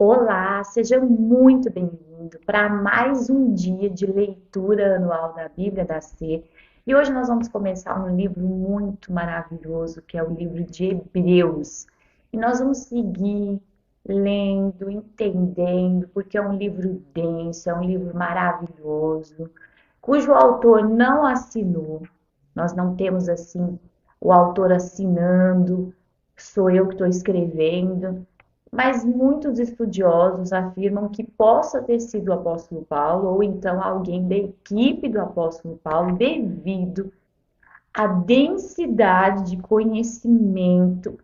Olá, seja muito bem-vindo para mais um dia de leitura anual da Bíblia da C. E hoje nós vamos começar um livro muito maravilhoso, que é o livro de Hebreus. E nós vamos seguir lendo, entendendo, porque é um livro denso, é um livro maravilhoso, cujo autor não assinou. Nós não temos assim o autor assinando, sou eu que estou escrevendo. Mas muitos estudiosos afirmam que possa ter sido o apóstolo Paulo ou então alguém da equipe do apóstolo Paulo, devido à densidade de conhecimento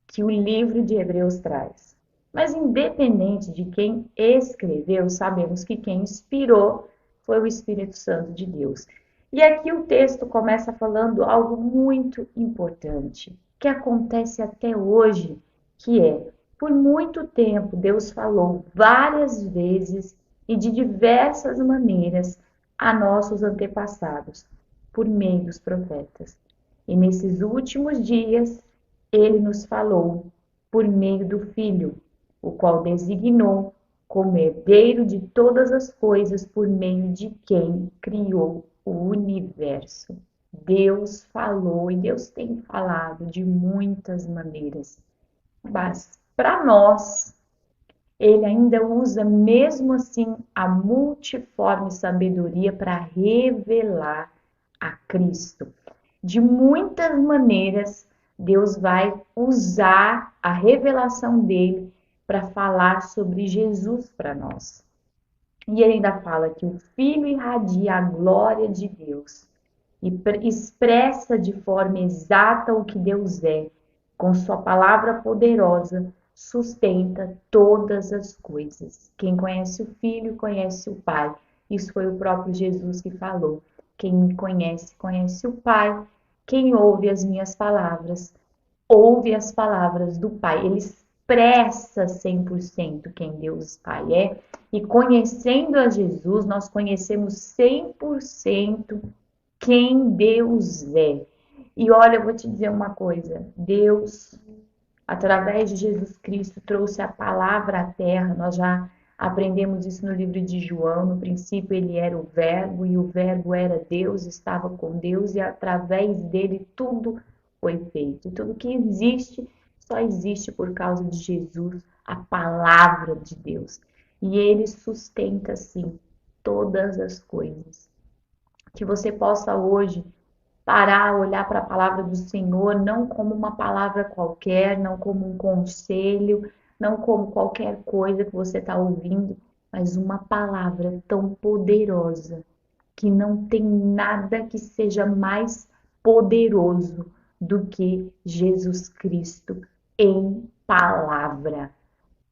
que o livro de Hebreus traz. Mas independente de quem escreveu, sabemos que quem inspirou foi o Espírito Santo de Deus. E aqui o texto começa falando algo muito importante, que acontece até hoje, que é, por muito tempo Deus falou várias vezes e de diversas maneiras a nossos antepassados, por meio dos profetas. E nesses últimos dias, ele nos falou por meio do Filho, o qual designou como herdeiro de todas as coisas por meio de quem criou o universo. Deus falou e Deus tem falado de muitas maneiras, mas para nós, ele ainda usa mesmo assim a multiforme sabedoria para revelar a Cristo. De muitas maneiras, Deus vai usar a revelação dele para falar sobre Jesus para nós. E ele ainda fala que o Filho irradia a glória de Deus e expressa de forma exata o que Deus é, com sua palavra poderosa, sustenta todas as coisas. Quem conhece o Filho, conhece o Pai. Isso foi o próprio Jesus que falou. Quem me conhece, conhece o Pai. Quem ouve as minhas palavras, ouve as palavras do Pai. Ele expressa 100% quem Deus Pai é. E conhecendo a Jesus, nós conhecemos 100% quem Deus é. E olha, eu vou te dizer uma coisa: Deus, através de Jesus Cristo, trouxe a palavra à terra. Nós já aprendemos isso no livro de João. No princípio, ele era o Verbo, e o Verbo era Deus, estava com Deus, e através dele tudo foi feito. E tudo que existe só existe por causa de Jesus, a palavra de Deus. E ele sustenta, sim, todas as coisas. Que você possa hoje parar, olhar para a palavra do Senhor, não como uma palavra qualquer, não como um conselho, não como qualquer coisa que você está ouvindo, mas uma palavra tão poderosa que não tem nada que seja mais poderoso do que Jesus Cristo em palavra.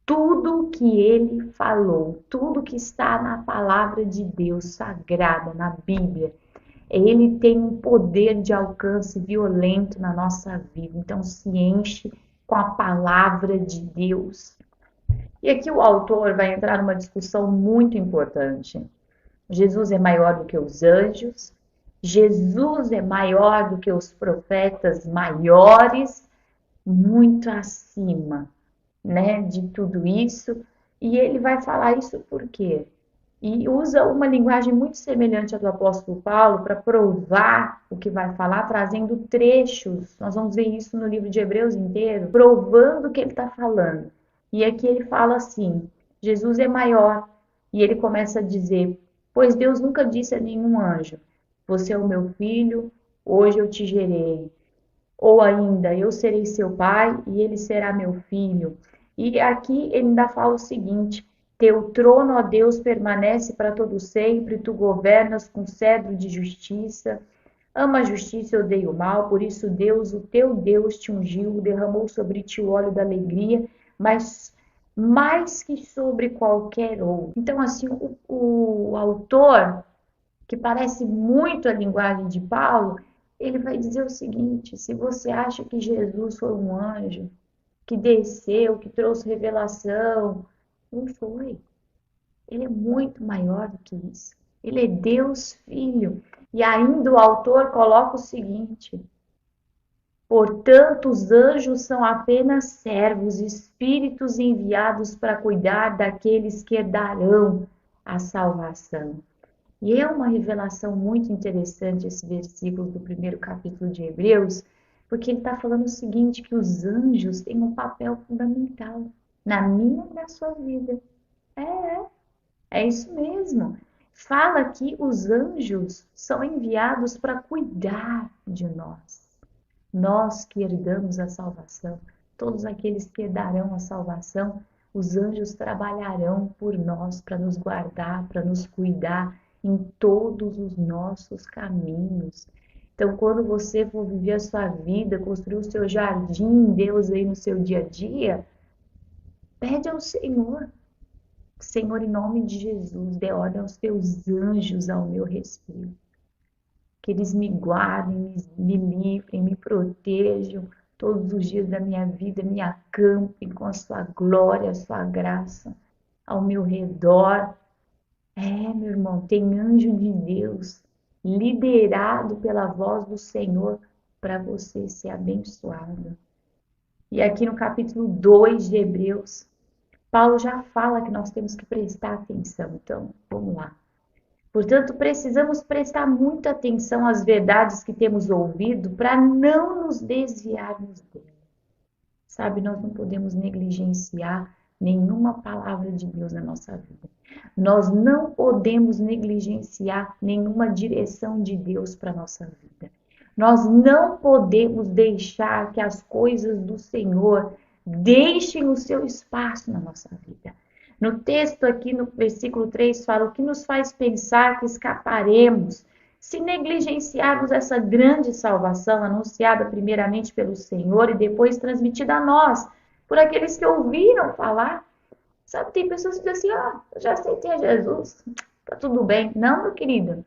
Tudo que ele falou, tudo que está na palavra de Deus sagrada, na Bíblia, ele tem um poder de alcance violento na nossa vida. Então, se enche com a palavra de Deus. E aqui o autor vai entrar numa discussão muito importante. Jesus é maior do que os anjos. Jesus é maior do que os profetas maiores, muito acima, né, de tudo isso. E ele vai falar isso por quê? E usa uma linguagem muito semelhante à do apóstolo Paulo para provar o que vai falar, trazendo trechos. Nós vamos ver isso no livro de Hebreus inteiro, provando o que ele está falando. E aqui ele fala assim: Jesus é maior. E ele começa a dizer: pois Deus nunca disse a nenhum anjo: você é o meu filho, hoje eu te gerei. Ou ainda, eu serei seu pai e ele será meu filho. E aqui ele ainda fala o seguinte: teu trono, ó Deus, permanece para todo sempre, tu governas com cedro de justiça. Ama a justiça e odeia o mal, por isso Deus, o teu Deus, te ungiu, derramou sobre ti o óleo da alegria, mas mais que sobre qualquer outro. Então, assim, o autor, que parece muito a linguagem de Paulo, ele vai dizer o seguinte: se você acha que Jesus foi um anjo, que desceu, que trouxe revelação, não foi. Ele é muito maior do que isso. Ele é Deus Filho. E ainda o autor coloca o seguinte: Portanto, os anjos são apenas servos, espíritos enviados para cuidar daqueles que herdarão a salvação. E é uma revelação muito interessante esse versículo do primeiro capítulo de Hebreus, porque ele está falando o seguinte, que os anjos têm um papel fundamental na minha e na sua vida. É, é isso mesmo. Fala que os anjos são enviados para cuidar de nós. Nós que herdamos a salvação, todos aqueles que herdarão a salvação, os anjos trabalharão por nós para nos guardar, para nos cuidar em todos os nossos caminhos. Então, quando você for viver a sua vida, construir o seu jardim, Deus aí no seu dia a dia, pede ao Senhor, Senhor, em nome de Jesus, dê ordem aos teus anjos ao meu respeito. Que eles me guardem, me livrem, me protejam todos os dias da minha vida, me acampem com a sua glória, a sua graça ao meu redor. Meu irmão, tem anjo de Deus liderado pela voz do Senhor para você ser abençoado. E aqui no capítulo 2 de Hebreus, Paulo já fala que nós temos que prestar atenção. Então, vamos lá. Portanto, precisamos prestar muita atenção às verdades que temos ouvido para não nos desviarmos dele. Sabe, nós não podemos negligenciar nenhuma palavra de Deus na nossa vida. Nós não podemos negligenciar nenhuma direção de Deus para a nossa vida. Nós não podemos deixar que as coisas do Senhor deixem o seu espaço na nossa vida. No texto aqui, no versículo 3, fala o que nos faz pensar que escaparemos se negligenciarmos essa grande salvação anunciada primeiramente pelo Senhor e depois transmitida a nós, por aqueles que ouviram falar. Sabe, tem pessoas que dizem assim, eu já aceitei a Jesus, tá tudo bem. Não, meu querido,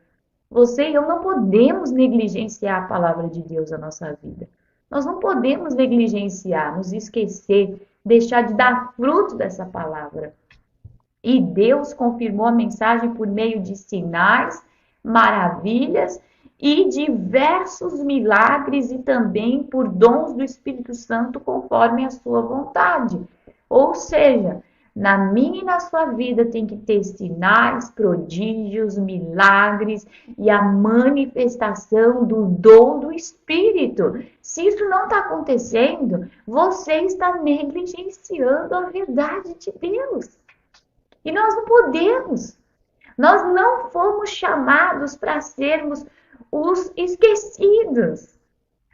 você e eu não podemos negligenciar a palavra de Deus na nossa vida. Nós não podemos negligenciar, nos esquecer, deixar de dar fruto dessa palavra. E Deus confirmou a mensagem por meio de sinais, maravilhas e diversos milagres e também por dons do Espírito Santo conforme a sua vontade. Ou seja, na minha e na sua vida tem que ter sinais, prodígios, milagres e a manifestação do dom do Espírito. Se isso não está acontecendo, você está negligenciando a verdade de Deus. E nós não podemos. Nós não fomos chamados para sermos os esquecidos.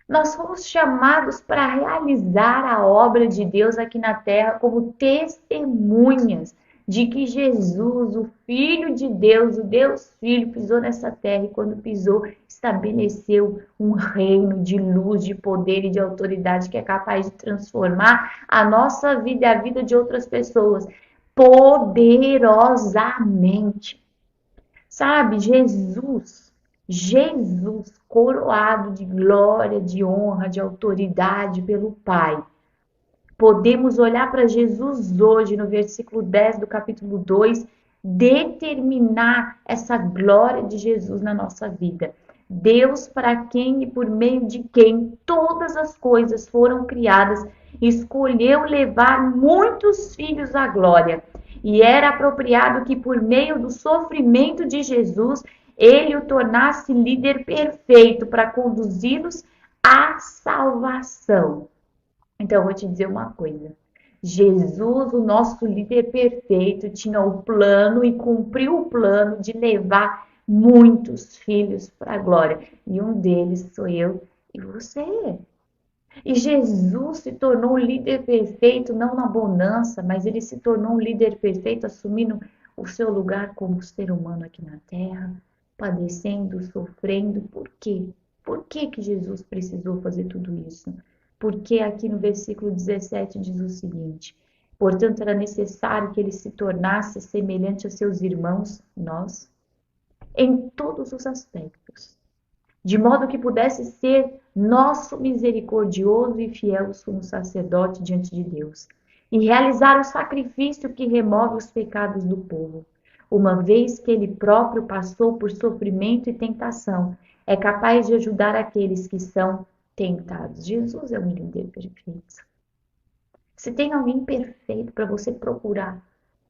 Nós fomos chamados para realizar a obra de Deus aqui na terra como testemunhas de que Jesus, o Filho de Deus, o Deus Filho, pisou nessa terra e quando pisou, estabeleceu um reino de luz, de poder e de autoridade que é capaz de transformar a nossa vida e a vida de outras pessoas poderosamente. Sabe, Jesus, coroado de glória, de honra, de autoridade pelo Pai. Podemos olhar para Jesus hoje, no versículo 10 do capítulo 2, determinar essa glória de Jesus na nossa vida. Deus, para quem e por meio de quem todas as coisas foram criadas, escolheu levar muitos filhos à glória. E era apropriado que por meio do sofrimento de Jesus, ele o tornasse líder perfeito para conduzi-los à salvação. Então, eu vou te dizer uma coisa. Jesus, o nosso líder perfeito, tinha o plano e cumpriu o plano de levar muitos filhos para a glória. E um deles sou eu e você. E Jesus se tornou um líder perfeito, não na bonança, mas ele se tornou um líder perfeito, assumindo o seu lugar como ser humano aqui na terra, padecendo, sofrendo. Por quê? Por que Jesus precisou fazer tudo isso? Porque aqui no versículo 17 diz o seguinte: portanto, era necessário que ele se tornasse semelhante a seus irmãos, nós, em todos os aspectos, de modo que pudesse ser nosso misericordioso e fiel sumo sacerdote diante de Deus, e realizar o sacrifício que remove os pecados do povo. Uma vez que ele próprio passou por sofrimento e tentação, é capaz de ajudar aqueles que são tentados. Jesus é um líder perfeito. Se tem alguém perfeito para você procurar,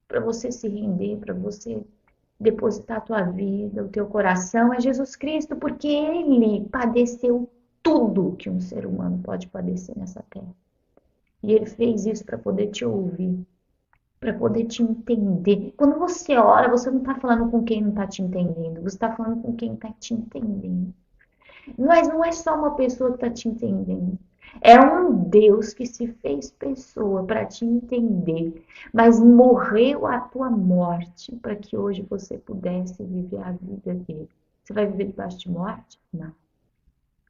para você se render, para você depositar a tua vida, o teu coração, é Jesus Cristo, porque Ele padeceu tudo que um ser humano pode padecer nessa terra. E Ele fez isso para poder te ouvir, para poder te entender. Quando você ora, você não está falando com quem não está te entendendo, você está falando com quem está te entendendo. Mas não é só uma pessoa que está te entendendo. É um Deus que se fez pessoa para te entender, mas morreu a tua morte para que hoje você pudesse viver a vida dele. Você vai viver debaixo de morte? Não.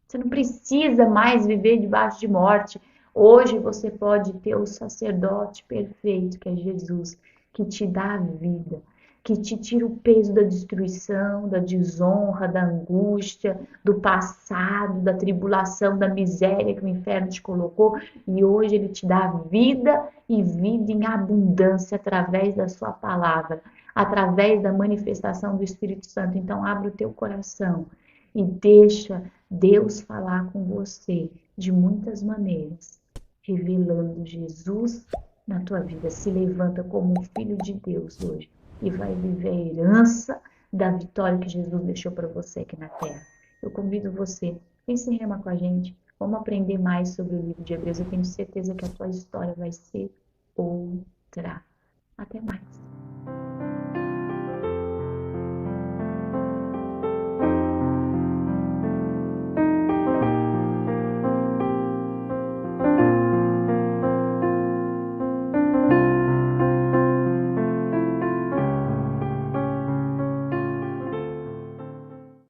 Você não precisa mais viver debaixo de morte. Hoje você pode ter o sacerdote perfeito, que é Jesus, que te dá a vida, que te tira o peso da destruição, da desonra, da angústia, do passado, da tribulação, da miséria que o inferno te colocou. E hoje ele te dá vida e vida em abundância através da sua palavra, através da manifestação do Espírito Santo. Então, abre o teu coração e deixa Deus falar com você de muitas maneiras, revelando Jesus na tua vida. Se levanta como um filho de Deus hoje e vai viver a herança da vitória que Jesus deixou para você aqui na terra. Eu convido você, vem se rema com a gente, vamos aprender mais sobre o livro de Hebreus. Eu tenho certeza que a tua história vai ser outra. Até mais.